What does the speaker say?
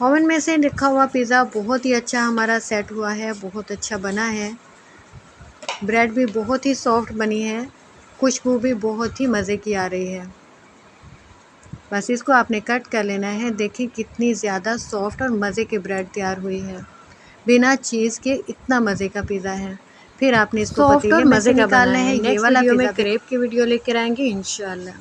Oven में से रखा हुआ पिज़्ज़ा बहुत ही अच्छा हमारा सेट हुआ है, बहुत अच्छा बना है। ब्रेड भी बहुत ही सॉफ्ट बनी है, खुशबू भी बहुत ही मज़े की आ रही है। बस इसको आपने कट कर लेना है। देखिए कितनी ज़्यादा सॉफ्ट और मज़े की ब्रेड तैयार हुई है, बिना चीज़ के इतना मज़े का पिज़्ज़ा है। फिर आपने इसको सॉफ्ट पतीले और में से मज़े का बना निकालना है। है। ये नेक्स्ट वाला वीडियो में पिज़्ज़ा क्रेप की वीडियो लेकर आएंगे इंशाल्लाह।